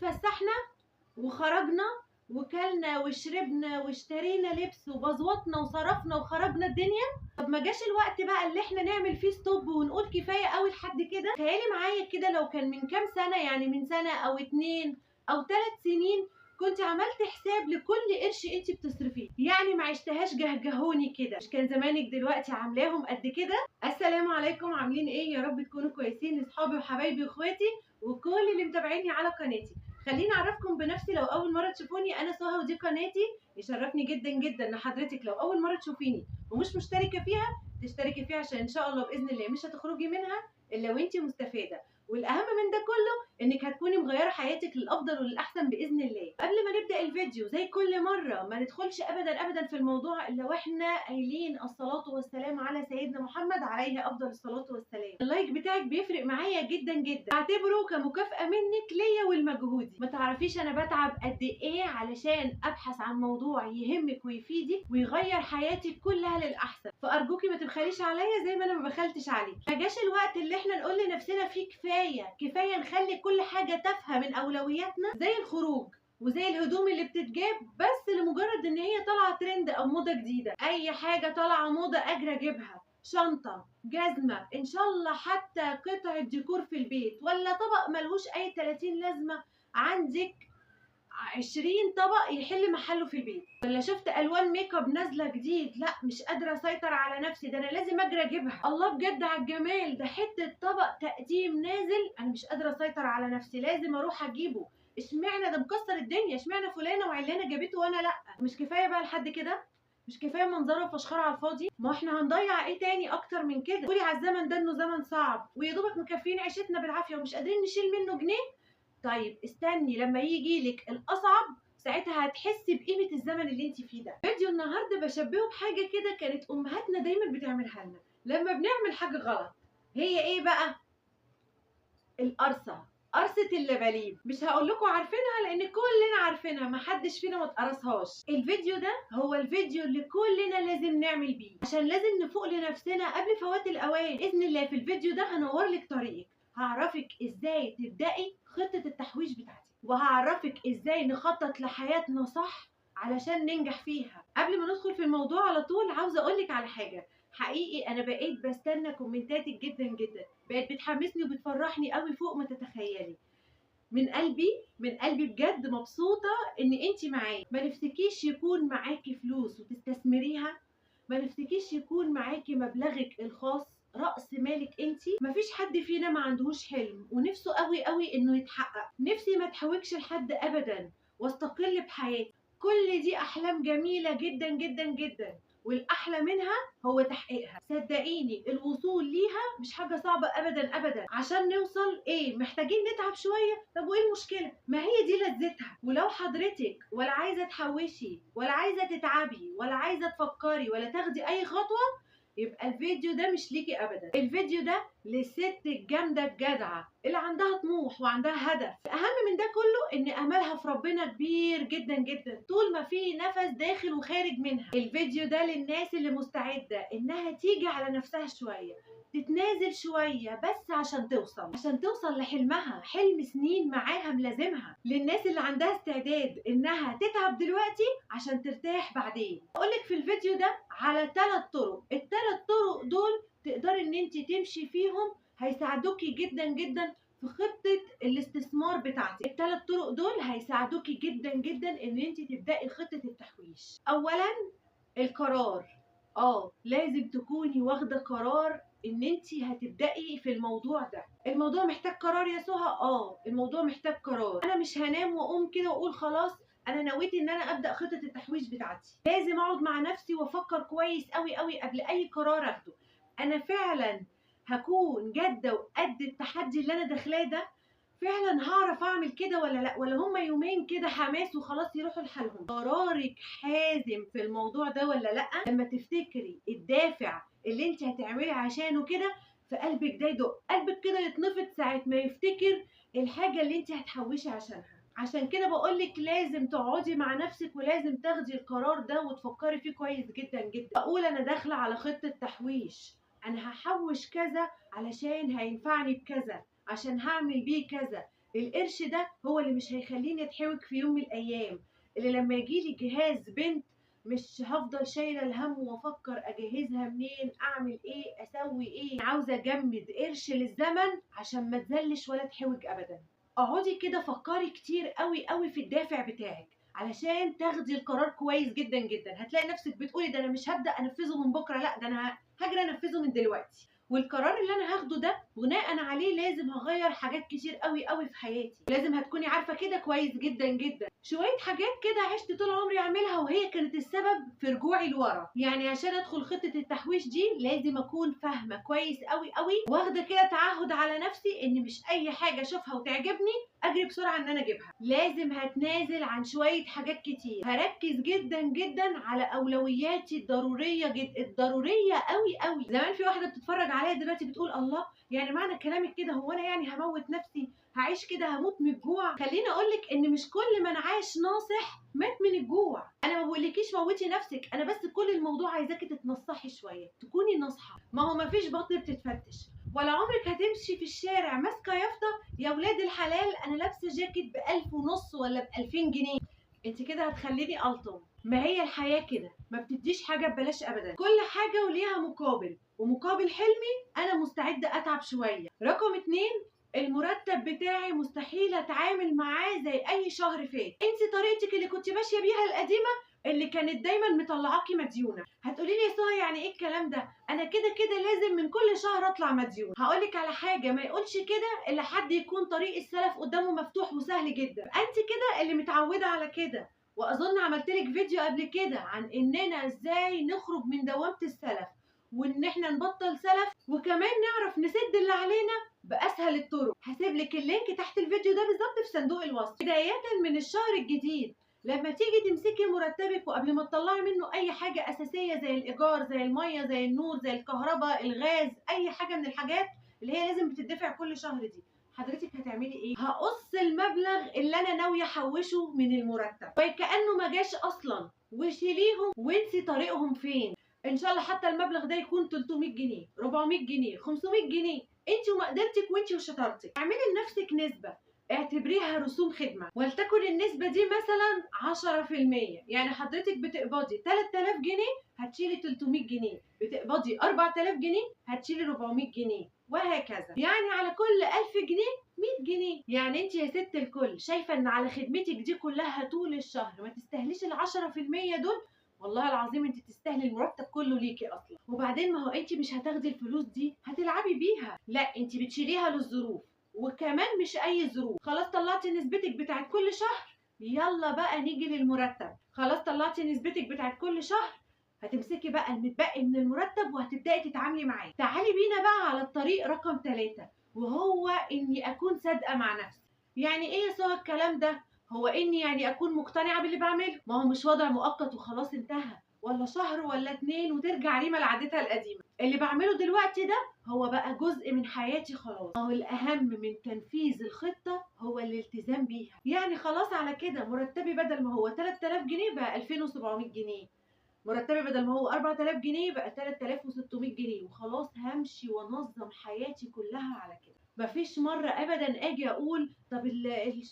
اتفسحنا وخرجنا وكلنا وشربنا واشترينا لبس وبزوطنا وصرفنا وخربنا الدنيا. طب ما جاش الوقت بقى اللي احنا نعمل فيه ستوب ونقول كفايه قوي لحد كده؟ تخيلي معايا كده لو كان من كام سنه، يعني من سنه او 2 أو 3 سنين، كنت عملت حساب لكل قرش انت بتصرفيه، يعني ما عشتهاش جهجهوني كده. مش كان زمانك دلوقتي عاملاهم قد كده؟ السلام عليكم، عاملين ايه؟ يا رب تكونوا كويسين، اصحابي وحبايبي واخواتي وكل اللي متابعيني على قناتي. خليني اعرفكم بنفسي، لو اول مره تشوفوني انا سهى ودي قناتي. يشرفني جدا جدا ان حضرتك لو اول مره تشوفيني ومش مشتركه فيها تشتركي فيها، عشان ان شاء الله باذن الله مش هتخرجي منها الا وانتي مستفاده. والاهم من ده كله انك هتكوني مغيره حياتك للافضل وللاحسن باذن الله. قبل ما نبدا الفيديو زي كل مره ما ندخلش ابدا في الموضوع الا واحنا قايلين الصلاه والسلام على سيدنا محمد عليه افضل الصلاه والسلام. اللايك بتاعك بيفرق معايا جدا جدا، اعتبره كمكافاه منك ليا ولمجهودي. ما تعرفيش انا بتعب قد ايه علشان ابحث عن موضوع يهمك ويفيدك ويغير حياتك كلها للاحسن، فارجوكي ما تبخليش عليا زي ما انا ما بخلتش عليك. ما جاش الوقت اللي احنا نقول لنفسنا فيه كفايه نخلي كل حاجه تافهه من اولوياتنا، زي الخروج وزي الهدوم اللي بتتجاب بس لمجرد ان هي طالعه ترند او موضه جديده. اي حاجه طالعه موضه اجري اجيبها، شنطه، جزمه، ان شاء الله حتى قطعه ديكور في البيت، ولا طبق ملهوش اي 30 لازمه عندك 20 طبق يحل محله في البيت، ولا شفت الوان ميك اب نازله جديد، لا مش قادره اسيطر على نفسي، ده انا لازم اجري اجيبها. الله بجد على الجمال ده، حته طبق تقديم نازل انا مش قادره اسيطر على نفسي، لازم اروح اجيبه. اشمعنى ده مكسر الدنيا؟ اشمعنى فلانه وعلانه جابته وانا لا؟ مش كفايه بقى لحد كده؟ مش كفايه منظره وفشخره على الفاضي؟ ما احنا هنضيع ايه تاني اكتر من كده؟ قولي على الزمن ده انه زمن صعب ويا دوبك مكفيين عيشتنا بالعافيه ومش قادرين نشيل منه جنيه. طيب استني لما يجي لك الاصعب، ساعتها هتحسي بقيمه الزمن اللي انت فيه ده. فيديو النهارده بشبهه بحاجه كده كانت امهاتنا دايما بتعملها لنا لما بنعمل حاجه غلط. هي ايه بقى؟ القرصه، قرصه اللباليب. مش هقول لكم عارفينها لان كلنا عارفينها، محدش فينا ما اتقرصهاش. الفيديو ده هو الفيديو اللي كلنا لازم نعمل بيه، عشان لازم نفوق لنفسنا قبل فوات الاوان. باذن الله في الفيديو ده هنور لك طريقك، هعرفك ازاي تبدأي خطة التحويش بتاعتك، وهعرفك ازاي نخطط لحياتنا صح علشان ننجح فيها. قبل ما ندخل في الموضوع على طول عاوزة اقولك على حاجة. حقيقي انا بقيت بستنى كومنتاتك جدا جدا، بقت بتحمسني وبتفرحني قوي فوق ما تتخيلي. من قلبي من قلبي بجد مبسوطة ان انتي معايا. ما نفسكيش يكون معاكي فلوس وتستثمريها؟ ما نفسكيش يكون معاكي مبلغك الخاص، رأس مالك انتي؟ مفيش حد فينا ما عندهوش حلم ونفسه قوي انه يتحقق. نفسي ما تحوجش لحد ابدا واستقل بحياتي. كل دي احلام جميلة جدا جدا جدا، والاحلى منها هو تحقيقها. صدقيني الوصول ليها مش حاجه صعبه ابدا. عشان نوصل ايه؟ محتاجين نتعب شويه. طب وايه المشكله؟ ما هي دي لذتها. ولو حضرتك ولا عايزه تحوشي ولا عايزه تتعبي ولا عايزه تفكري ولا تاخدي اي خطوه، يبقى الفيديو ده مش ليكي ابدا. الفيديو ده للست الجامده الجدعه اللي عندها طموح وعندها هدف. الاهم من ده كله ان املها في ربنا كبير جدا جدا طول ما في نفس داخل وخارج منها. الفيديو ده للناس اللي مستعده انها تيجي على نفسها شويه، تتنازل شويه بس عشان توصل لحلمها، حلم سنين معاها ملازمها. للناس اللي عندها استعداد انها تتعب دلوقتي عشان ترتاح بعدين. اقولك في الفيديو ده على 3 طرق، ال3 طرق دول تقدري ان انت تمشي فيهم، هيساعدوكي جدا في خطة الاستثمار بتاعتك. ال3 طرق دول هيساعدوكي جدا ان انت تبدأي خطة التحويش. اولا القرار، لازم تكوني واخدة قرار ان انت هتبدأي في الموضوع ده. الموضوع محتاج قرار يا سهى؟ الموضوع محتاج قرار. انا مش هنام واقوم كده واقول خلاص انا نويت ان انا ابدا خطه التحويش بتاعتي. لازم اقعد مع نفسي وافكر كويس قوي قبل اي قرار اخده. انا فعلا هكون جاده وقد التحدي اللي انا داخلاه ده؟ فعلا هعرف اعمل كده ولا لا؟ ولا هما يومين كده حماس وخلاص يروحوا لحالهم؟ قرارك حازم في الموضوع ده ولا لا؟ لما تفتكري الدافع اللي انت هتعملي عشانه كده، في قلبك ده يدق، قلبك كده يتنفض ساعه ما يفتكر الحاجه اللي انت هتحوشي عشانها. عشان كده بقولك لازم تقعدي مع نفسك ولازم تاخدي القرار ده وتفكري فيه كويس جدا. اقول انا داخله على خطه تحويش، انا هحوش كذا علشان هينفعني بكذا، عشان هعمل بيه كذا. القرش ده هو اللي مش هيخليني اتحوج في يوم من الايام، اللي لما يجيلي جهاز بنت مش هفضل شايله الهم وافكر اجهزها منين، اعمل ايه، اسوي ايه. عاوزه اجمد قرش للزمن عشان ما تزلش ولا تحوج ابدا. اقعدي كده فكري كتير قوي قوي في الدافع بتاعك علشان تاخدي القرار كويس جدا جدا. هتلاقي نفسك بتقولي ده انا مش هبدا انفذه من بكره، لا ده انا هجري انفذه من دلوقتي. والقرار اللي انا هاخده ده بناء عليه لازم هغير حاجات كتير قوي قوي في حياتي. لازم هتكوني عارفه كده كويس جدا جدا شويه حاجات كده عشت طول عمري اعملها وهي كانت السبب في رجوعي لورا. يعني عشان ادخل خطه التحويش دي لازم اكون فاهمه كويس قوي قوي، واخده كده تعهد على نفسي ان مش اي حاجه اشوفها وتعجبني اجري بسرعه ان انا اجيبها. لازم هتنازل عن شويه حاجات كتير، هركز جدا جدا على اولوياتي الضروريه الضروريه قوي قوي. زمان في واحده بتتفرج عليا دلوقتي بتقول الله، يعني معنى كلامك كده هو انا يعني هموت نفسي، هعيش كده هموت من الجوع؟ خليني اقولك ان مش كل من عاش ناصح مات من الجوع. انا ما بقولكيش موتي نفسك، انا بس كل الموضوع عايزاكي تتنصحي شويه، تكوني ناصحه. ما هو ما فيش بطن بتتفتش، ولا عمرك هتمشي في الشارع ماسكه يافطه يا ولاد الحلال انا لابسه جاكيت ب1500 ولا ب2000 جنيه. انت كده هتخليني الطم. ما هي الحياه كده، ما بتديش حاجه ببلاش ابدا، كل حاجه وليها مقابل، ومقابل حلمي انا مستعده اتعب شويه. رقم 2، المرتب بتاعي مستحيل اتعامل معاه زي اي شهر فات. انت طريقتك اللي كنت ماشيه بيها القديمه اللي كانت دايما مطلعاكي مديونه. هتقولي لي يا سهى يعني ايه الكلام ده؟ انا كده كده لازم من كل شهر اطلع مديون. هقولك على حاجه، ما يقولش كده الا حد يكون طريق السلف قدامه مفتوح وسهل جدا. انت كده اللي متعوده على كده، واظن عملت لك فيديو قبل كده عن اننا ازاي نخرج من دوامه السلف، وان احنا نبطل سلف، وكمان نعرف نسد اللي علينا باسهل الطرق. هسيب لك اللينك تحت الفيديو ده بالظبط في صندوق الوصف. بدايه من الشهر الجديد لما تيجي تمسكي مرتبك وقبل ما تطلعي منه اي حاجه اساسيه زي الايجار زي الميه زي النور زي الكهرباء الغاز، اي حاجه من الحاجات اللي هي لازم بتدفع كل شهر دي، حضرتك هتعملي ايه؟ هقص المبلغ اللي انا ناويه احوشه من المرتب وكانه ما جاش اصلا، وشيليهم وانسي طريقهم فين. ان شاء الله حتى المبلغ ده يكون 300 جنيه 400 جنيه 500 جنيه، انت ومقدرتك وانت وشطارتك. اعملي لنفسك نسبه، اعتبريها رسوم خدمه، ولتكن النسبه دي مثلا 10%. يعني حضرتك بتقبضي 3000 جنيه هتشيلي 300 جنيه، بتقبضي 4000 جنيه هتشيلي 400 جنيه، وهكذا. يعني على كل 1000 جنيه 100 جنيه. يعني انت يا ست الكل شايفه ان على خدمتك دي كلها طول الشهر ما تستاهليش ال10% دول؟ والله العظيم انت تستاهلي المرتب كله ليكي اصلا. وبعدين ما هو انت مش هتاخدي الفلوس دي هتلعبي بيها، لا انت بتشيليها للظروف، وكمان مش اي ظروف. خلاص طلعتي نسبتك بتاعت كل شهر، يلا بقى نيجي للمرتب. خلاص طلعتي نسبتك بتاعت كل شهر، هتمسكي بقى المتبقي من المرتب وهتبداي تتعاملي معاه. تعالي بينا بقى على الطريق رقم 3، وهو اني اكون صادقه مع نفسي. يعني ايه يا سوى الكلام ده؟ هو اني يعني اكون مقتنعه باللي بعمله، ما هو مش وضع مؤقت وخلاص انتهى، ولا شهر ولا 2 وترجع ريما لعادتها القديمه. اللي بعمله دلوقتي ده هو بقى جزء من حياتي خلاص. هو الاهم من تنفيذ الخطه هو الالتزام بيها. يعني خلاص على كده مرتبي بدل ما هو 3000 جنيه بقى 2700 جنيه، مرتبي بدل ما هو 4000 جنيه بقى 3600 جنيه، وخلاص همشي وانظم حياتي كلها على كده. مفيش مرة ابدا اجي اقول طب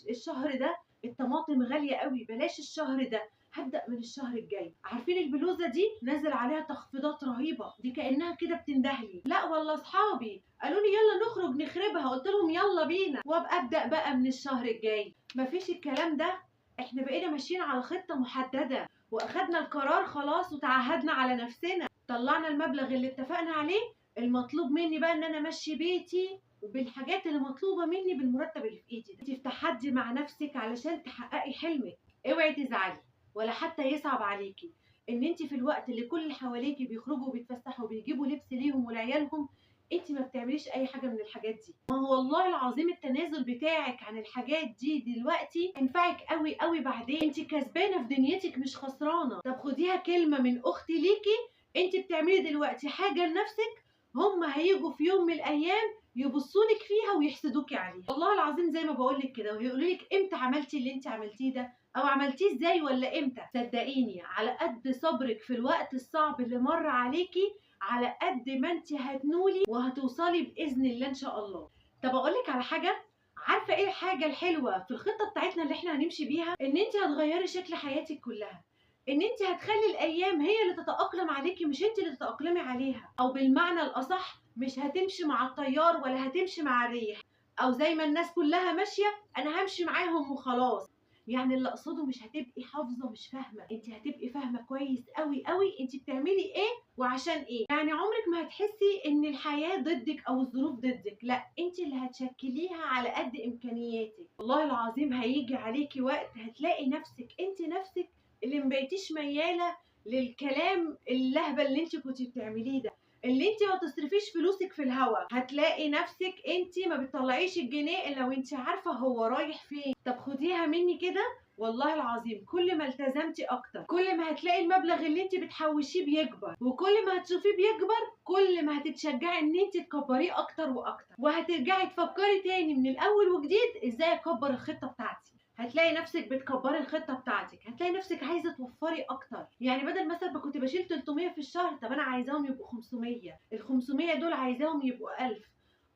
الشهر ده الطماطم غالية قوي بلاش الشهر ده، هبدأ من الشهر الجاي. عارفين البلوزة دي نازل عليها تخفيضات رهيبة، دي كأنها كده بتندهلي. لا والله اصحابي قالوا لي يلا نخرج نخربها، قلت لهم يلا بينا، وابقى ابدأ بقى من الشهر الجاي. مفيش الكلام ده، احنا بقينا ماشيين على خطة محددة، واخدنا القرار خلاص وتعهدنا على نفسنا، طلعنا المبلغ اللي اتفقنا عليه. المطلوب مني بقى ان انا امشي بيتي وبالحاجات اللي مطلوبه مني بالمرتب اللي في ايدي ده. انت في تحدي مع نفسك علشان تحققي حلمك. اوعي تزعلي ولا حتى يصعب عليكي ان انت في الوقت اللي كل اللي حواليكي بيخرجوا وبيتفسحوا وبيجيبوا لبس ليهم ولعيالهم انت ما بتعمليش اي حاجه من الحاجات دي. ما هو والله العظيم التنازل بتاعك عن الحاجات دي دلوقتي ينفعك قوي قوي بعدين. انت كسبانه في دنيتك مش خسرانه. طب خديها كلمه من اختي ليكي، انت بتعملي دلوقتي حاجه لنفسك، هم هيجوا في يوم من الايام يبصولك فيها ويحسدوكي عليها. والله العظيم زي ما بقولك كده، ويقولوا لك امتى عملتي اللي انت عملتيه ده، او عملتيه ازاي ولا امتى. صدقيني على قد صبرك في الوقت الصعب اللي مر عليكي على قد ما انت هتنولي وهتوصلي باذن الله ان شاء الله. طب اقول لك على حاجه، عارفه ايه الحاجه الحلوه في الخطه بتاعتنا اللي احنا هنمشي بيها؟ ان انت هتغيري شكل حياتك كلها، ان انت هتخلي الايام هي اللي تتاقلم عليكي مش انت اللي تتاقلمي عليها، او بالمعنى الاصح مش هتمشي مع التيار ولا هتمشي مع الريح، او زي ما الناس كلها ماشيه انا همشي معاهم وخلاص. يعني اللي اقصده مش هتبقي حافظه مش فاهمه، انت هتبقي فاهمه كويس قوي قوي انت بتعملي ايه وعشان ايه. يعني عمرك ما هتحسي ان الحياه ضدك او الظروف ضدك، لا انت اللي هتشكليها على قد امكانياتك. والله العظيم هيجي عليكي وقت هتلاقي نفسك انت نفسك اللي مبقيتيش مياله للكلام اللهبل اللي انت كنتي بتعمليه ده، اللي انت ما تصرفيش فلوسك في الهوا. هتلاقي نفسك انت ما بتطلعيش الجنيه الا وانت عارفه هو رايح فين. طب خديها مني كده، والله العظيم كل ما التزمتي اكتر كل ما هتلاقي المبلغ اللي انت بتحوشيه بيكبر، وكل ما هتشوفيه بيكبر كل ما هتتشجعي ان انت تكبريه اكتر واكتر، وهترجعي تفكري تاني من الاول وجديد ازاي اكبر الخطه بتاعتي. هتلاقي نفسك بتكبري الخطه بتاعتك، هتلاقي نفسك عايزه توفري اكتر. يعني بدل مثلا ما كنت بشيل 300 في الشهر، طب انا عايزاهم يبقوا 500، ال 500 دول عايزاهم يبقوا 1000.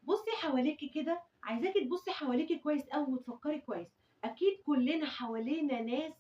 بصي حواليكي كده، عايزاكي تبصي حواليكي كويس قوي وتفكري كويس. اكيد كلنا حوالينا ناس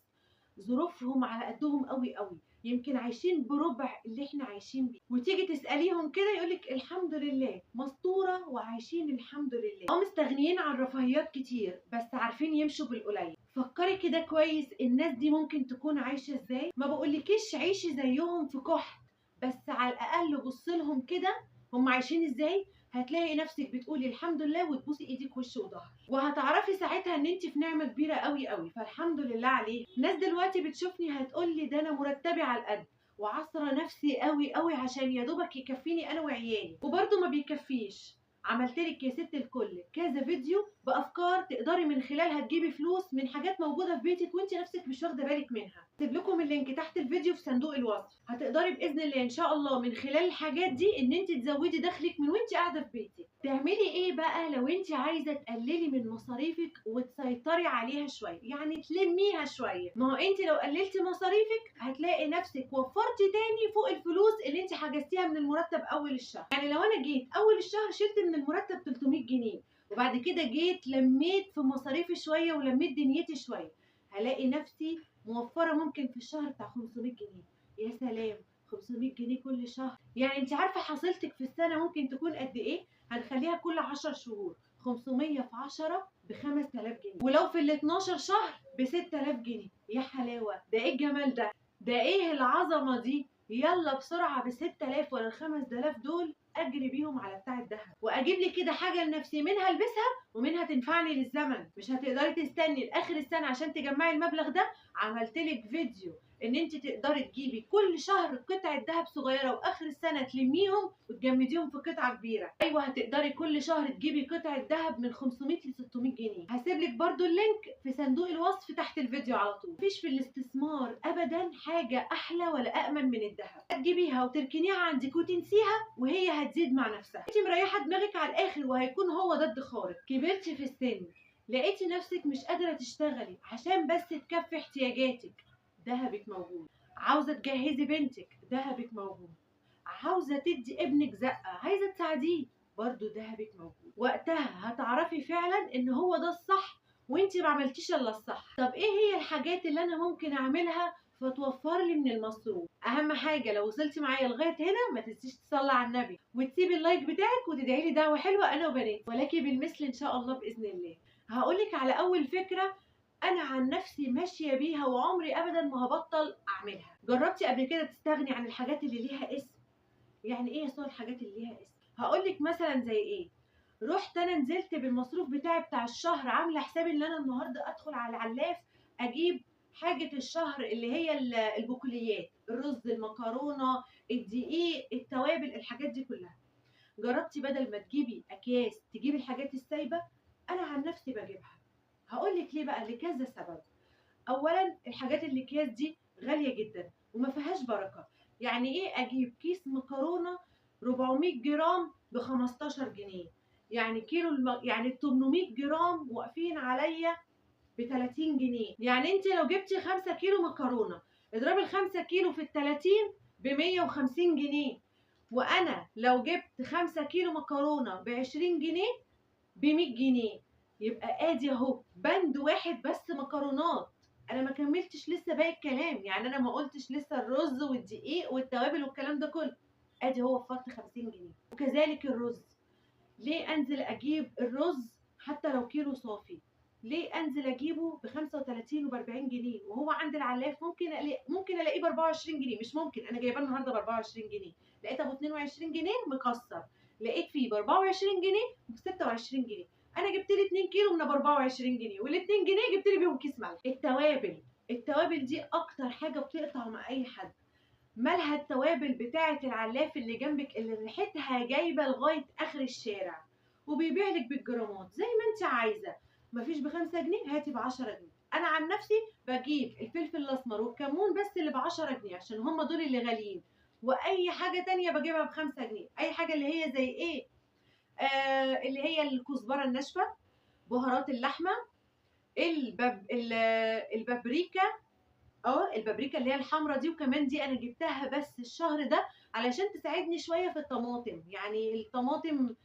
ظروفهم على قدهم قوي قوي، يمكن عايشين بربع اللي احنا عايشين بيه، وتيجي تساليهم كده يقولك الحمد لله، مستوره وعايشين الحمد لله، او مستغنيين عن رفاهيات كتير بس عارفين يمشوا بالقليل. فكري كده كويس، الناس دي ممكن تكون عايشه ازاي. ما بقولكيش عيشي زيهم في كحت، بس على الاقل بصي لهم كده هم عايشين ازاي، هتلاقي نفسك بتقولي الحمد لله وتبوسي ايدك وش وظهر، وهتعرفي ساعتها ان انت في نعمه كبيره قوي قوي. فالحمد لله عليه. ناس دلوقتي بتشوفني هتقولي ده انا مرتبي على القد وعصره نفسي قوي قوي عشان يا دوبك يكفيني انا وعيالي، وبرده ما بيكفيش. عملت لك يا ست الكل كذا فيديو بافكار تقدري من خلالها تجيبي فلوس من حاجات موجوده في بيتك وانت نفسك مش واخده بالك منها. هسيب لكم اللينك تحت الفيديو في صندوق الوصف. هتقدري باذن الله ان شاء الله من خلال الحاجات دي ان انت تزودي دخلك من وانت قاعده في بيتك. تعملي ايه بقى لو انت عايزه تقللي من مصاريفك وتسيطري عليها شويه، يعني تلميها شويه؟ ما هو انت لو قللتي مصاريفك هتلاقي نفسك وفرتي تاني فوق الفلوس اللي انت حجزتيها من المرتب اول الشهر. يعني لو انا جيت اول الشهر شلت من المرتب 300 جنيه وبعد كده جيت لميت في مصاريفي شويه ولميت دنيتي شويه، هلاقي نفسي موفره ممكن في الشهر بتاع 500 جنيه. يا سلام، 500 جنيه كل شهر، يعني انت عارفه حصيلتك في السنه ممكن تكون قد ايه؟ هنخليها كل 10 شهور 500 في 10 ب 5000 جنيه، ولو في ال 12 شهر ب 6000 جنيه. يا حلاوه، ده ايه الجمال ده، ده ايه العظمه دي. يلا بسرعه ب 6000 ولا ال 5000 دول اجري بيهم على بتاع الذهب، واجيب لي كده حاجه لنفسي منها البسها ومنها تنفعني للزمن. مش هتقدري تستني لاخر السنه عشان تجمعي المبلغ ده. عملت لك فيديو ان انت تقدري تجيبي كل شهر قطعه ذهب صغيره واخر السنه تلميهم وتجمديهم في قطعه كبيره. ايوه هتقدري كل شهر تجيبي قطعه ذهب من 500 ل 600 جنيه. هسيب لك برده اللينك في صندوق الوصف تحت الفيديو على طول. مفيش في الاستثمار ابدا حاجه احلى ولا امن من الذهب. هتجيبيها وتركنيها عندك وتنسيها وهي هتزيد مع نفسها. انت مريحه دماغك على الاخر وهيكون هو ده ادخارك. كبرتي في السن لقيتي نفسك مش قادره تشتغلي عشان بس تكفي احتياجاتك، دهبك موجود. عاوزه تجهزي بنتك، دهبك موجود. عاوزه تدي ابنك زقه، عايزه تساعديه، برضو دهبك موجود. وقتها هتعرفي فعلا ان هو ده الصح وانت ما عملتيش الا الصح. طب ايه هي الحاجات اللي انا ممكن اعملها فتوفر لي من المصروف؟ اهم حاجه لو وصلتي معايا لغايه هنا ما تنسيش تصلي على النبي وتسيبي اللايك بتاعك وتدعي لي دعوه حلوه انا وبناتي، ولكن بالمثل ان شاء الله باذن الله. هقولك على اول فكره انا عن نفسي ماشيه بيها وعمري ابدا ما هبطل اعملها. جربتي قبل كده تستغني عن الحاجات اللي ليها اسم؟ يعني ايه يا صور الحاجات اللي ليها اسم؟ هقولك مثلا زي ايه. رحت انا نزلت بالمصروف بتاعي بتاع الشهر عامله حسابي ان انا النهارده ادخل على العلاف اجيب حاجه الشهر اللي هي البقوليات، الرز، المكرونه، الدقيق، التوابل، الحاجات دي كلها. جربتي بدل ما تجيبي اكياس تجيبي الحاجات السايبه؟ انا عن نفسي بجيبها. هقولك ليه بقى، لكذا سبب. اولا الحاجات اللي الاكياس دي غاليه جدا وما فيهاش بركه. يعني ايه اجيب كيس مكرونه 400 جرام ب 15 جنيه؟ يعني كيلو يعني 800 جرام واقفين عليا ب 30 جنيه. يعني انت لو جبتي 5 كيلو مكرونه اضربي ال 5 كيلو في ال 30 ب 150 جنيه، وانا لو جبت 5 كيلو مكرونه ب 20 جنيه ب 100 جنيه. يبقى ادي اهو بند واحد بس مكرونات، انا ما كملتش لسه باقي الكلام، يعني انا ما قلتش لسه الرز والدقيق والتوابل والكلام ده كله. ادي هو فرط 50 جنيه. وكذلك الرز، ليه انزل اجيب الرز حتى لو كيلو صافي؟ ليه انزل اجيبه ب 35 و 40 جنيه وهو عند العلاف ممكن الاقيه ب 24 جنيه؟ مش ممكن، انا جايباه النهارده ب 24 جنيه، لقيت ابو 22 جنيه مكسر، لقيت فيه ب 24 جنيه وب 26 جنيه. انا جبت لي 2 كيلو من ب 24 جنيه، وال 2 جنيه جبت لي بيهم كيس ملح. التوابل دي اكتر حاجه بتقطع مع اي حد. مالها التوابل بتاعة العلاف اللي جنبك اللي ريحتها جايبة لغاية آخر الشارع، وبيبيع لك بالجرامات زي ما انت عايزة. مفيش ب5 جنيه هاتي ب10 جنيه. أنا عن نفسي بجيب الفلفل الأسمر والكمون بس اللي ب10 جنيه عشان هم دول اللي غاليين، وأي حاجة تانية بجيبها ب5 جنيه. أي حاجة اللي هي زي إيه؟ اللي هي الكزبرة الناشفة، بهارات اللحمة، البابريكا، البابريكا اللي هي الحمرا دي. وكمان دي انا جبتها بس الشهر ده علشان تساعدني شويه في الطماطم، يعني الطماطم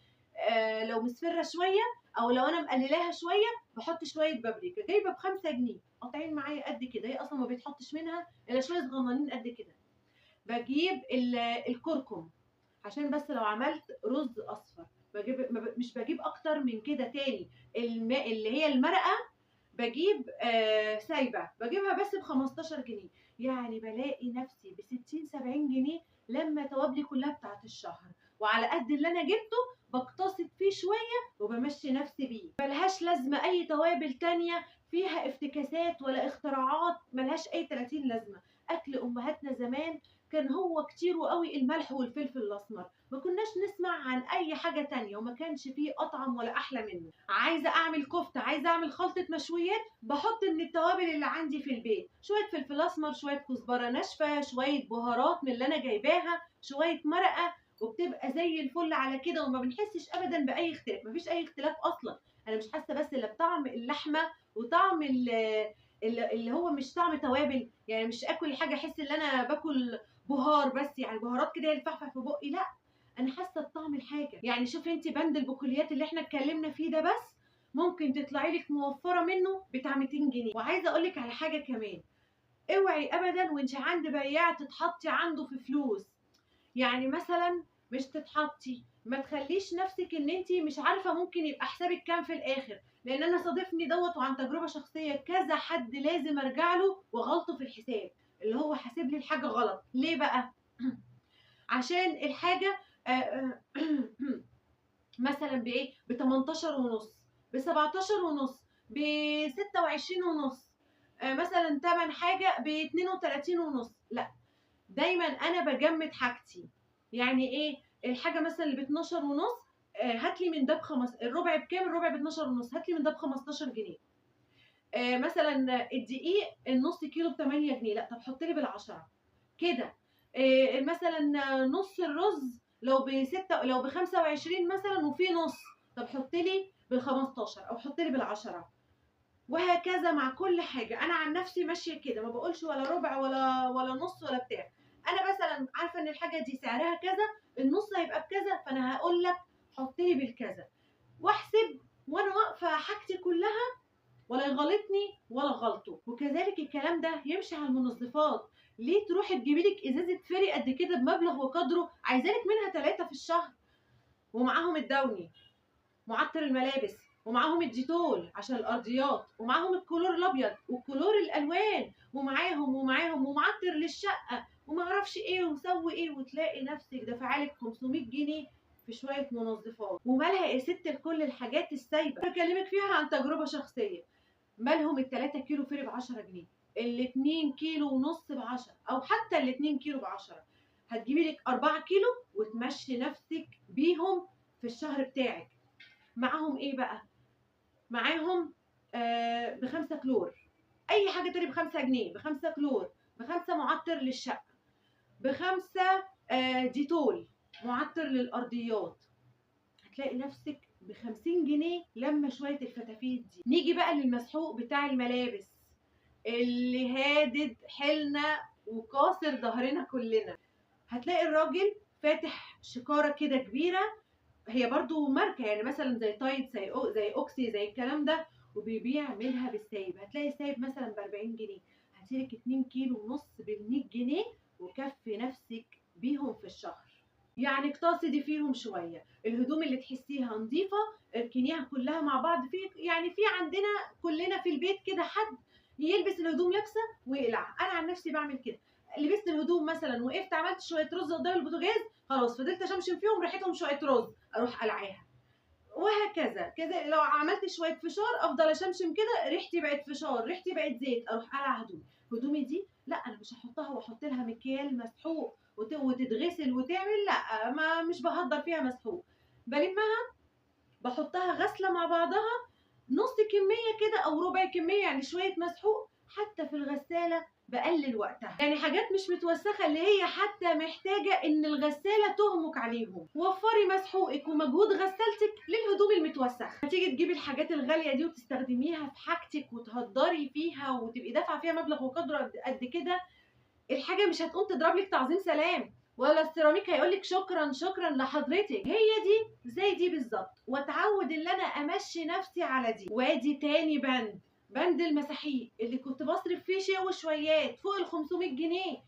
لو مصفره شويه او لو انا مقللاها شويه بحط شويه بابريكا. جايبه ب5 جنيه قاطعين معايا قد كده، هي اصلا ما بيتحطش منها الا شويه صغننين قد كده. بجيب الكركم عشان بس لو عملت رز اصفر. مش بجيب اكتر من كده تاني. الماء اللي هي المرقه بجيب سايبه، بجيبها بس ب15 جنيه. يعني بلاقي نفسي ب60 70 جنيه لما توابلي كلها بتاعت الشهر، وعلى قد اللي انا جبته بقتصد فيه شويه وبمشي نفسي بيه. ملهاش لازمه اي توابل تانية فيها افتكاسات ولا اختراعات، ملهاش اي 30 لازمه. اكل امهاتنا زمان كان هو كتير وقوي الملح والفلفل الاسمر، ما كناش نسمع عن اي حاجه تانية، وما كانش فيه اطعم ولا احلى منه. عايزه اعمل كفته، عايزه اعمل خلطه مشويات، بحط من التوابل اللي عندي في البيت شويه فلفل اسمر، شويه كزبره ناشفه، شويه بهارات من اللي انا جايباها، شويه مرقه، وبتبقى زي الفل على كده. وما بنحسش ابدا باي اختلاف، مفيش اي اختلاف اصلا. انا مش حاسه بس الا بطعم اللحمه وطعم اللي هو مش طعم توابل، يعني مش اكل حاجه احس ان انا باكل بهار بس، يعني بهارات كده يلفحفح في بقي، لا، انا حاسه بطعم الحاجه. يعني شوف انت بند البقوليات اللي احنا اتكلمنا فيه ده بس ممكن تطلعي لك موفره منه بتاع 200 جنيه. وعايزه اقول لك على حاجه كمان، اوعي ابدا وانت عند بياع تتحطي عنده في فلوس. يعني مثلا مش تتحطي، ما تخليش نفسك ان انت مش عارفه ممكن يبقى حسابك كام في الاخر. لان انا صادفني دوت وعن تجربه شخصيه كذا حد لازم ارجع له وغلطه في الحساب، اللي هو حاسب لي الحاجه غلط. ليه بقى؟ عشان الحاجه مثلا بايه، ب 18 ونص، ب 17 ونص، ب 26 ونص، مثلا تمن حاجه ب 32 ونص. لا، دايما انا بجمد حاجتي. يعني ايه؟ الحاجه مثلا اللي ب 12 ونص، هات لي من ده الربع بكام؟ الربع ب 12 ونص، هات لي من ده ب 15 جنيه. مثلا الدقيق النص كيلو ب 8 جنيه، لا طب حط لي بالعشرة كده. مثلا نص الرز لو ب 25 مثلا وفي نص، طب حط لي بال15 او حط لي بالعشرة. وهكذا مع كل حاجه. انا عن نفسي ماشيه كده، ما بقولش ولا ربع ولا نص ولا بتاع. انا مثلا عارفه ان الحاجه دي سعرها كذا، النص هيبقى بكذا، فانا هقول لك حط لي بالكذا واحسب، وانا واقفه حاجتي كلها ولا يغلطني ولا غلطه. وكذلك الكلام ده يمشي على المنظفات. ليه تروحي تجيبي لك ازازه فري قد كده بمبلغ وقدره، عايزالك منها 3 في الشهر، ومعاهم الدوني معطر الملابس، ومعاهم الديتول عشان الارضيات، ومعاهم الكلور الابيض والكلور الالوان، ومعاهم ومعطر للشقه وما اعرفش ايه وسوي ايه، وتلاقي نفسك دافعالك 500 جنيه في شويه منظفات. ومالها يا ست كل الحاجات السايبه؟ بكلمك فيها عن تجربه شخصيه. مالهم ال3 كيلو فري ب10 جنيه، ال2 كيلو ونص ب10، او حتى ال2 كيلو ب10؟ هتجيبي لك 4 كيلو وتمشي نفسك بيهم في الشهر بتاعك. معاهم ايه بقى؟ معاهم ب5 كلور. اي حاجه تاني ب5 جنيه، ب5 كلور، ب5 معطر للشقه، ب5 ديتول معطر للارضيات. هتلاقي نفسك ب50 جنيه لما شويه الفتافيت دي. نيجي بقى للمسحوق بتاع الملابس اللي هادد حيلنا وكاسر ظهرنا كلنا. هتلاقي الراجل فاتح شكاره كده كبيره هي برضو ماركه، يعني مثلا زي تايد، زي اوكسي، زي الكلام ده، وبيبيع منها بالسايب. هتلاقي السايب مثلا ب 40 جنيه، هتشيلك 2 كيلو ونص ب 100 جنيه، وكفي نفسك بيهم في الشهر. يعني اقتصدي فيهم شويه. الهدوم اللي تحسيها نظيفه اركنيها كلها مع بعض. يعني في عندنا كلنا في البيت كده حد يلبس الهدوم لابسه ويقلع. انا عن نفسي بعمل كده. لبست الهدوم مثلا، وقفت عملت شويه رز قدام البوتاجاز، خلاص فضلت اشمشم فيهم ريحتهم شويه رز، اروح قلعاها. وهكذا كذا، لو عملت شويه فشار افضل اشمشم كده، ريحتي بقت فشار، ريحتي بقت زيت، اروح قلع هدومي. هدومي دي لا، انا مش هحطها واحط لها مكيال مسحوق وتتغسل وتعمل، لا، ما مش بهدر فيها مسحوق. بلمها، بحطها غسله مع بعضها، نص كميه كده او ربع كميه، يعني شويه مسحوق. حتى في الغساله بقلل وقتها، يعني حاجات مش متوسخه اللي هي حتى محتاجه ان الغساله تهمك عليهم. وفري مسحوقك ومجهود غسالتك للهدوم المتوسخه. هتيجي تجيبي الحاجات الغاليه دي وتستخدميها في حاجتك وتهدري فيها وتبقي دافعه فيها مبلغ وقدره قد كده، الحاجه مش هتقوم تضرب لك تعظيم سلام، ولا السيراميك هيقول لك شكرا شكرا لحضرتك. هي دي زي دي بالظبط. واتعود ان انا امشي نفسي على دي. وادي تاني بند المساحيق اللي كنت بصرف فيه شيء وشويات فوق ال 500 جنيه،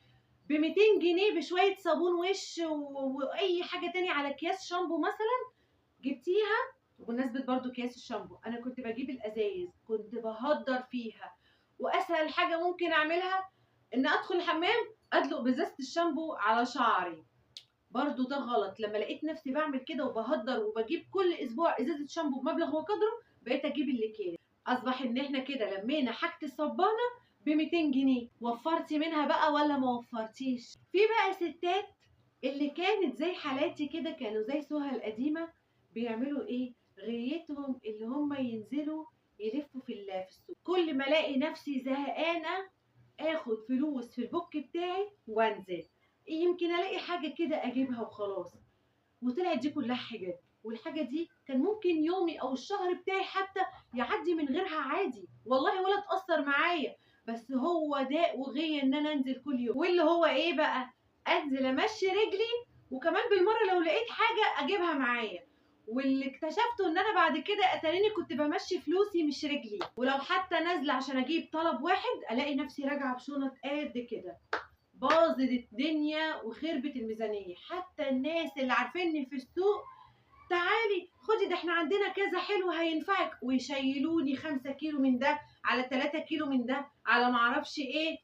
ب 200 جنيه بشويه صابون وش واي حاجه تاني على اكياس شامبو مثلا جبتيها. وبمناسبه برضو اكياس الشامبو، انا كنت بجيب الازايز كنت بهدر فيها، واسهل حاجه ممكن اعملها ان ادخل الحمام ادلق بزازه الشامبو على شعري. برضو ده غلط. لما لقيت نفسي بعمل كده وبهدر وبجيب كل اسبوع ازازه شامبو بمبلغ وقدره، بقيت اجيب الاكياس. اصبح ان احنا كده لمينا حاجه الصبانه ب 200 جنيه. وفرتي منها بقى ولا ما وفرتيش؟ في بقى ستات اللي كانت زي حالاتي كده، كانوا زي سهى القديمه، بيعملوا ايه؟ غايتهم اللي هم ينزلوا يلفوا في السوق. كل ما الاقي نفسي زهقانه اخد فلوس في البوك بتاعي وانزل، يمكن الاقي حاجه كده اجيبها وخلاص. وطلعت دي كلها حاجات، والحاجه دي كان ممكن يومي او الشهر بتاعي حتى يعدي من غيرها عادي والله، ولا تاثر معايا. بس هو داء وغي ان انا انزل كل يوم. واللي هو ايه بقى؟ انزل امشي رجلي، وكمان بالمره لو لقيت حاجه اجيبها معايا. واللي اكتشفته ان انا بعد كده اتاريني كنت بمشي فلوسي مش رجلي. ولو حتى نازله عشان اجيب طلب واحد، الاقي نفسي راجعه بشنط قد كده. باظت الدنيا وخربت الميزانيه. حتى الناس اللي عارفيني في السوق، تعالي خدي ده احنا عندنا كذا حلو هينفعك، ويشيلوني 5 كيلو من ده على 3 كيلو من ده على معرفش ايه،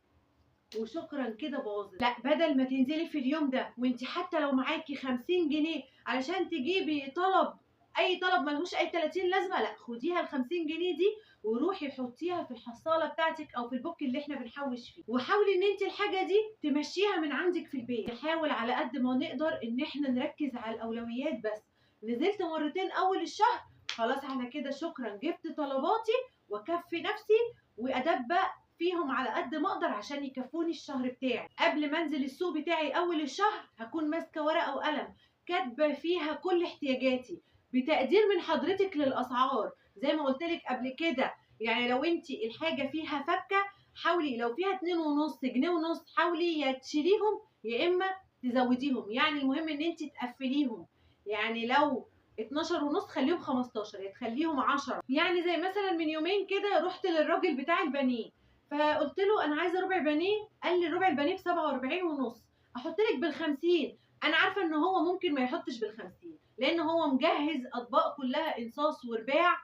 وشكرا كده باظت. لا، بدل ما تنزلي في اليوم ده وانت حتى لو معاكي 50 جنيه علشان تجيبي طلب، اي طلب ملهوش اي 30 لازمه، لا، خديها ال 50 جنيه دي وروحي حطيها في الحصاله بتاعتك او في البوك اللي احنا بنحوش فيه. وحاولي ان انت الحاجه دي تمشيها من عندك في البيت. نحاول على قد ما نقدر ان احنا نركز على الاولويات بس. نزلت مرتين اول الشهر، خلاص انا كده شكرا جبت طلباتي واكفي نفسي، وادبق فيهم على قد ما اقدر عشان يكفوني الشهر بتاعي. قبل ما انزل السوق بتاعي اول الشهر هكون ماسكه ورقه وقلم كاتبه فيها كل احتياجاتي بتقدير من حضرتك للاسعار. زي ما قلت لك قبل كده، يعني لو انت الحاجه فيها فكه، حاولي لو فيها 2.5 جنيه ونص، حاولي يا تشيليهم يا اما تزوديهم. يعني المهم ان انت تقفليهم. يعني لو 12 ونص خليهم 15، يا تخليهم 10. يعني زي مثلا من يومين كده رحت للراجل بتاع البانيه، فقلت له انا عايزه ربع بانيه. قال لي ربع البانيه ب 47 ونص، احط لك بال 50. انا عارفه ان هو ممكن ما يحطش بال 50 لان هو مجهز اطباق كلها انصاص ورباع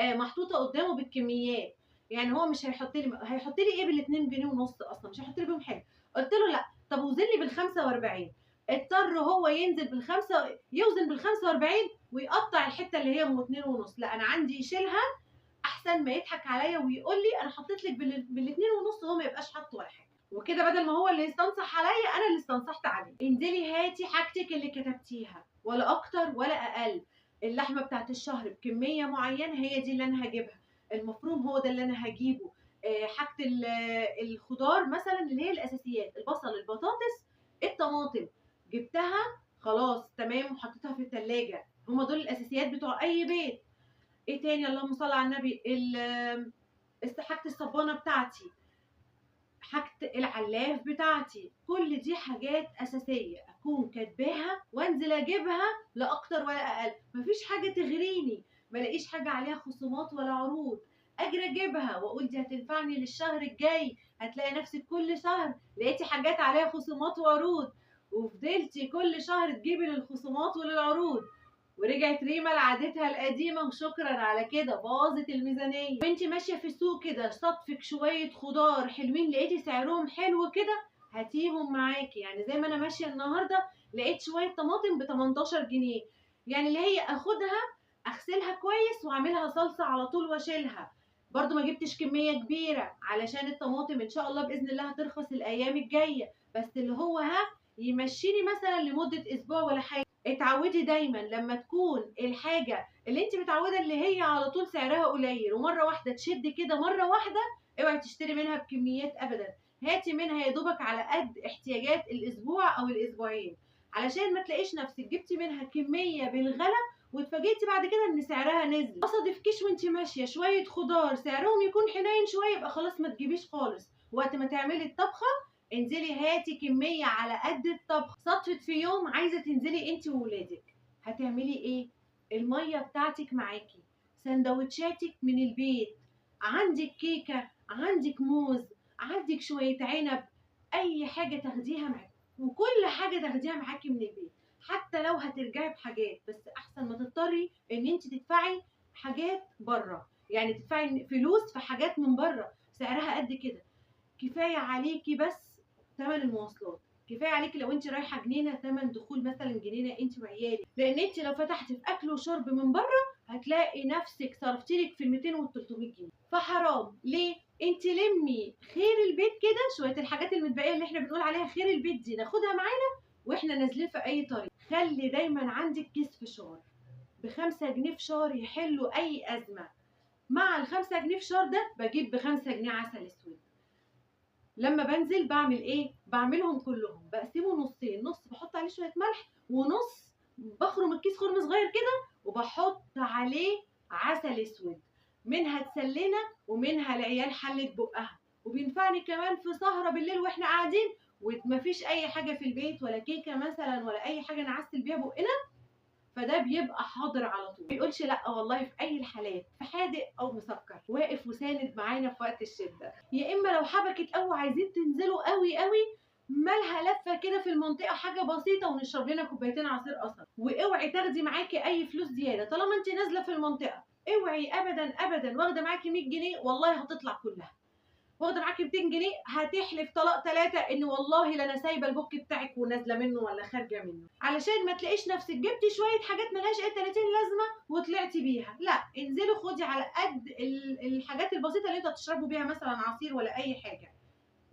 محطوطه قدامه بالكميات. يعني هو مش هيحط لي ايه بال 2 جنيه ونص، اصلا مش هيحط لي بيهم حاجه. قلت له لا، طب وزن لي بال 45. اضطر هو ينزل بالخمسه، يوزن بال 45 ويقطع الحته اللي هي ام 2 ونص. لا، انا عندي يشيلها احسن ما يضحك عليا ويقول لي انا حطيت لك بالاتنين ونص، هو ما يبقاش حاطه ولا حاجه. وكده بدل ما هو اللي يستنصح عليا انا اللي استنصحت عليه. انزلي هاتي حاجتك اللي كتبتيها، ولا اكتر ولا اقل. اللحمه بتاعت الشهر بكميه معينه هي دي اللي انا هجيبها. المفروم هو ده اللي انا هجيبه. حاجه الخضار مثلا اللي هي الاساسيات، البصل، البطاطس، الطماطم، جبتها خلاص تمام وحطيتها في التلاجة. هما دول الاساسيات بتوع اي بيت. ايه تاني؟ اللهم صل على النبي. حاجه الصبانه بتاعتي، حاجه العلاف بتاعتي، كل دي حاجات اساسيه اكون كاتباها وانزل اجيبها لا اكتر ولا اقل. مفيش حاجه تغريني، ملاقيش حاجه عليها خصومات ولا عروض، اجري اجيبها واقول دي هتنفعني للشهر الجاي. هتلاقي نفسك كل شهر لقيتي حاجات عليها خصومات وعروض، وفضلتي كل شهر تجيبي للخصومات وللعروض، ورجعت ريما لعادتها القديمه وشكرا على كده باظت الميزانيه. وانت ماشيه في السوق كده صدفك شويه خضار حلوين لقيتي سعرهم حلو كده، هاتيهم معاكي. يعني زي ما انا ماشيه النهارده لقيت شويه طماطم ب 18 جنيه، يعني اللي هي اخدها اغسلها كويس واعملها صلصه على طول واشيلها. برضو ما جبتش كميه كبيره علشان الطماطم ان شاء الله باذن الله هترخص الايام الجايه، بس اللي هو يمشيني مثلا لمده اسبوع ولا حاجه. اتعودي دايما لما تكون الحاجه اللي انت متعوده اللي هي على طول سعرها قليل ومره واحده تشد كده مره واحده، اوعي تشتري منها بكميات ابدا. هاتي منها يا دوبك على قد احتياجات الاسبوع او الاسبوعين، علشان ما تلاقيش نفسك جبتي منها كميه بالغلا واتفاجئتي بعد كده ان سعرها نزل. ما صادفكيش وانت ماشيه شويه خضار سعرهم يكون حنين شويه، يبقى خلاص ما تجيبيش خالص. وقت ما تعملي الطبخه انزلي هاتي كميه على قد الطبخ. صدفت في يوم عايزه تنزلي انت وولادك، هتعملي ايه؟ الميه بتاعتك معاكي، سندوتشاتك من البيت، عندك كيكه، عندك موز، عندك شويه عنب، اي حاجه تاخديها معاكي، وكل حاجه تاخديها معاكي من البيت. حتى لو هترجعي بحاجات، بس احسن ما تضطري ان انت تدفعي حاجات بره، يعني تدفعي فلوس في حاجات من بره سعرها قد كده. كفايه عليكي بس ثمن المواصلات، كفايه عليكي لو انت رايحه جنينه ثمن دخول مثلا جنينه انت وعيالك، لان انت لو فتحتي في اكل وشرب من بره هتلاقي نفسك صرفتي لك في ال 200 وال 300 جنيه. فحرام ليه؟ انت لمي خير البيت كده، شويه الحاجات المتبقيه اللي احنا بنقول عليها خير البيت دي ناخدها معانا واحنا نازلين في اي طريق. خلي دايما عندك كيس فشار ب5 جنيه فشار يحلوا اي ازمه. مع ال5 جنيه فشار ده بجيب ب5 جنيه عسل اسود. لما بنزل بعمل ايه؟ بعملهم كلهم بقسمه نصين، نص بحط عليه شويه ملح ونص بخرم الكيس خرم صغير كده وبحط عليه عسل اسود. منها تسلينا ومنها العيال حلت بقها، وبينفعني كمان في سهره بالليل واحنا قاعدين ومفيش اي حاجه في البيت ولا كيكه مثلا ولا اي حاجه نعسل بيها بقنا، فده بيبقى حاضر على طول. ما يقولش لا والله في اي الحالات، في حادق او مسكر واقف وساند معانا في وقت الشده. يا اما لو حبكت قوي عايزين تنزلوا قوي قوي، مالها لفه كده في المنطقه حاجه بسيطه ونشرب لنا كوبايتين عصير قصب. واوعي تاخدي معاكي اي فلوس زياده طالما انت نازله في المنطقه. اوعي ابدا ابدا واخده معاكي 100 جنيه والله هتطلع كلها. واخده معاكي 200 جنيه هتحلف طلاق 3 ان والله لا انا سايبه البوك بتاعك ونازله منه ولا خارجه منه، علشان ما تلاقيش نفسك جبتي شويه حاجات ملهاش اي 30 لازمه وطلعتي بيها. لا، انزلي خدي على قد الحاجات البسيطه اللي انتوا هتشربوا بيها مثلا عصير ولا اي حاجه،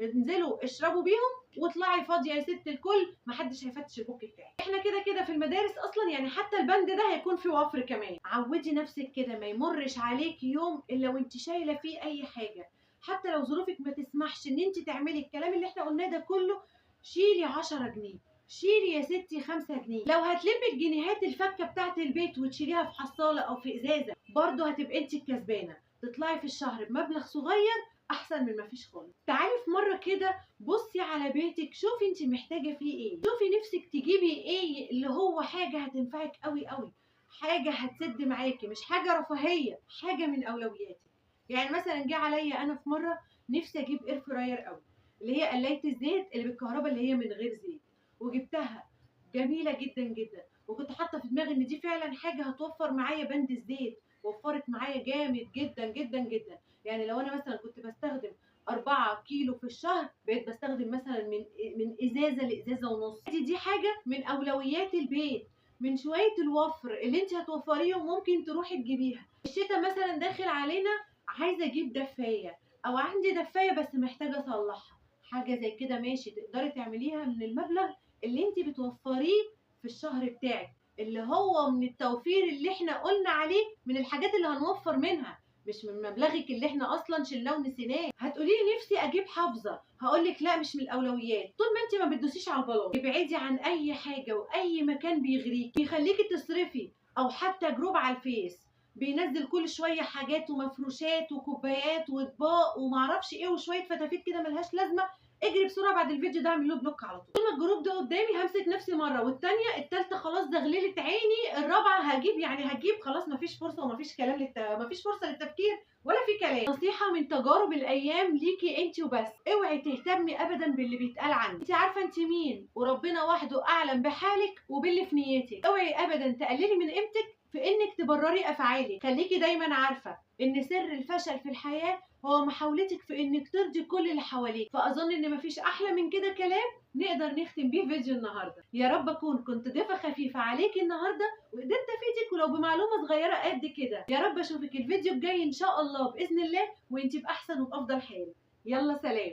انزلوا اشربوا بيهم واطلعي فاضيه يا ست الكل، محدش هيفتش البوك بتاعك. احنا كده كده في المدارس اصلا، يعني حتى البند ده هيكون فيه وفر كمان. عودي نفسك كده ما يمرش عليكي يوم الا وانت شايله فيه اي حاجه، حتى لو ظروفك ما تسمحش ان انت تعملي الكلام اللي احنا قلناه ده كله. شيلي 10 جنيه، شيلي يا ستي 5 جنيه. لو هتلمي الجنيهات الفكه بتاعت البيت وتشيليها في حصاله او في ازازه برضه هتبقى انت الكسبانه، تطلعي في الشهر بمبلغ صغير احسن من ما فيش خالص. تعالي في مره كده بصي على بيتك، شوفي انت محتاجه فيه ايه، شوفي نفسك تجيبي ايه اللي هو حاجه هتنفعك قوي قوي، حاجه هتسد معاكي، مش حاجه رفاهيه، حاجه من اولوياتك. يعني مثلا جه عليا انا في مره نفسي اجيب اير فراير قوي، اللي هي قلايه الزيت اللي بالكهرباء اللي هي من غير زيت، وجبتها جميله جدا جدا، وكنت حاطه في دماغي ان دي فعلا حاجه هتوفر معايا بند الزيت، وفرت معايا جامد جدا جدا جدا. يعني لو انا مثلا كنت بستخدم 4 كيلو في الشهر بقيت بستخدم مثلا من ازازه لازازه ونص. دي حاجه من اولويات البيت، من شويه الوفر اللي انت هتوفريهم ممكن تروحي تجيبيها. الشتاء مثلا داخل علينا عايزه اجيب دفايه، او عندي دفايه بس محتاجه اصلحها، حاجه زي كده ماشي تقدري تعمليها من المبلغ اللي انت بتوفريه في الشهر بتاعك، اللي هو من التوفير اللي احنا قلنا عليه، من الحاجات اللي هنوفر منها، مش من مبلغك اللي احنا اصلا شلناه ونسيناه. هتقولي لي نفسي اجيب حافظه، هقول لك لا مش من الاولويات. طول ما انت ما بتدوسيش على البلاط، ابعدي عن اي حاجه واي مكان بيغريكي بيخليكي تصرفي، او حتى جروب على الفيس بينزل كل شويه حاجات ومفروشات وكوبايات واطباق ومعرفش ايه وشويه فتافيت كده ملهاش لازمه. اجري بسرعه بعد الفيديو ده اعمل له بلوك على طول. طول ما الجروب ده قدامي همسك نفسي مره والتانيه التالته خلاص زغللت عيني، الرابعه هجيب خلاص مفيش فرصه ومفيش كلام مفيش فرصه للتفكير ولا في كلام. نصيحه من تجارب الايام ليكي انت وبس، اوعي تهتمي ابدا باللي بيتقال عنك. انت عارفه انت مين وربنا وحده اعلم بحالك وباللي في نيتك. اوعي ابدا تقللي من قيمتك في انك تبرري افعالك. خليكي دايما عارفه ان سر الفشل في الحياه هو محاولتك في انك ترضي كل اللي حواليك. فاظن ان مفيش احلى من كده كلام نقدر نختم بيه فيديو النهارده. يا رب اكون كنت ضيفه خفيفه عليكي النهارده وقدرت افيدك ولو بمعلومه صغيره قد كده. يا رب اشوفك الفيديو الجاي ان شاء الله باذن الله وانتي باحسن وبافضل حال. يلا سلام.